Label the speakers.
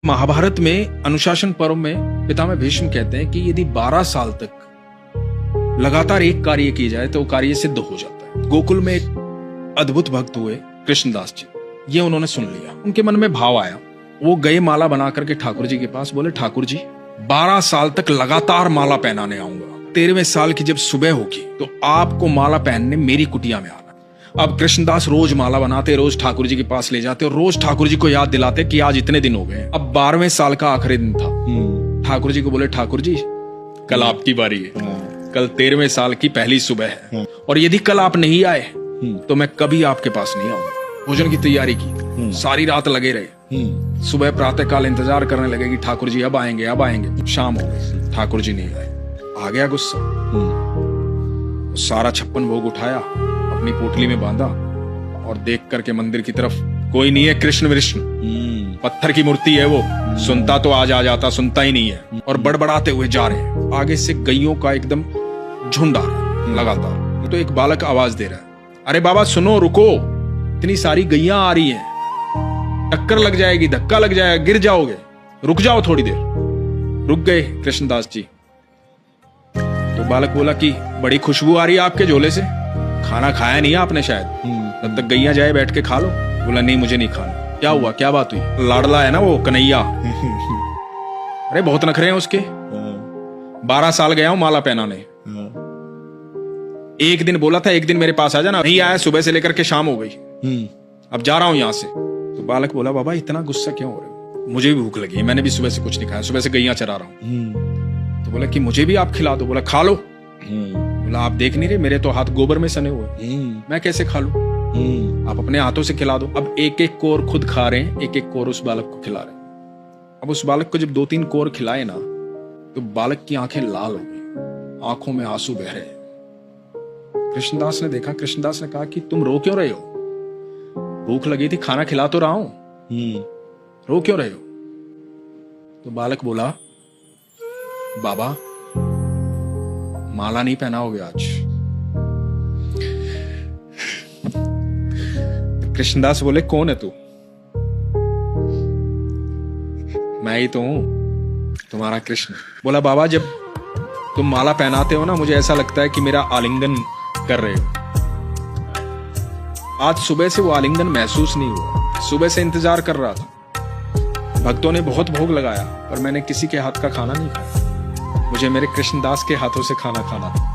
Speaker 1: महाभारत में अनुशासन पर्व में पितामह भीष्म कहते हैं कि यदि 12 साल तक लगातार एक कार्य किया जाए तो कार्य सिद्ध हो जाता है। गोकुल में एक अद्भुत भक्त हुए कृष्णदास जी, ये उन्होंने सुन लिया, उनके मन में भाव आया। वो गए माला बना करके ठाकुर जी के पास, बोले ठाकुर जी 12 साल तक लगातार माला पहनाने आऊंगा, 13वें साल की जब सुबह होगी तो आपको माला पहनने मेरी कुटिया में आना। अब कृष्णदास रोज माला बनाते, रोज ठाकुर जी के पास ले जाते और रोज ठाकुर जी को याद दिलाते कि आज इतने दिन हो गए। अब 12वें साल का आखिरी दिन था। ठाकुर जी को बोले ठाकुर जी कल आपकी बारी है, कल 13वें साल की पहली सुबह है और यदि कल आप नहीं आए तो मैं कभी आपके पास नहीं आऊंगा। भोजन की तैयारी की, सारी रात लगे रहे। सुबह प्रातः काल इंतजार करने लगे कि ठाकुर जी अब आएंगे अब आएंगे। शाम हो गई, ठाकुर जी नहीं आए। आ गया गुस्सा, सारा 56 भोग उठाया, अपनी पोटली में बांधा और देख करके मंदिर की तरफ, कोई नहीं है कृष्ण विष्णु, पत्थर की मूर्ति है वो, सुनता तो आज आ जाता, सुनता ही नहीं है। और बड़बड़ाते हुए जा रहे हैं। आगे से गैयों का एकदम झुंड आ रहा है लगातार। तो एक बालक आवाज दे रहा है, अरे बाबा सुनो, रुको, इतनी सारी गैया आ रही हैं, टक्कर लग जाएगी, धक्का लग जाएगा, गिर जाओगे, रुक जाओ थोड़ी देर। रुक गए कृष्णदास जी। तो बालक बोला कि बड़ी खुशबू आ रही है आपके झोले से, खाना खाया नहीं है आपने शायद, तब तक गैया जाए बैठ के खा लो। बोला नहीं मुझे नहीं खाना। क्या हुआ, क्या बात हुई? लाडला है ना वो कन्हैया, अरे बहुत नखरे हैं उसके। 12 साल गया हूं माला पहनाने, एक दिन बोला था एक दिन मेरे पास आ जाना, नहीं आया, सुबह से लेकर के शाम हो गई, अब जा रहा हूं यहां से। तो बालक बोला बाबा इतना गुस्सा क्यों हो रहे हो? मुझे भी भूख लगी है, मैंने भी सुबह से कुछ नहीं खाया, सुबह से गैया चरा रहा हूं। तो बोला कि मुझे भी आप खिला दो। बोला खा लो। बोला आप देख नहीं रहे मेरे तो हाथ गोबर में सने हुए, मैं कैसे खा लूं? आप अपने हाथों से खिला दो। अब एक एक कोर खुद खा रहे हैं, एक एक कोर उस बालक को खिला रहे हैं। अब उस बालक को जब 2-3 कोर खिलाए ना तो बालक की आंखें लाल हो गई, आंखों में आंसू बह रहे। कृष्णदास ने देखा, कृष्णदास ने कहा कि तुम रो क्यों रहे हो? भूख लगी थी, खाना खिला तो रहा हूं, रो क्यों रहे हो? तो बालक बोला बाबा माला नहीं पहनाओगे आज। कृष्णदास बोले कौन है तू? मैं ही तो हूं, तुम्हारा कृष्ण। बोला बाबा जब तुम माला पहनाते हो ना मुझे ऐसा लगता है कि मेरा आलिंगन कर रहे हो। आज सुबह से वो आलिंगन महसूस नहीं हुआ, सुबह से इंतजार कर रहा था। भक्तों ने बहुत भोग लगाया पर मैंने किसी के हाथ का खाना नहीं खाया, मुझे मेरे कृष्णदास के हाथों से खाना खाना था।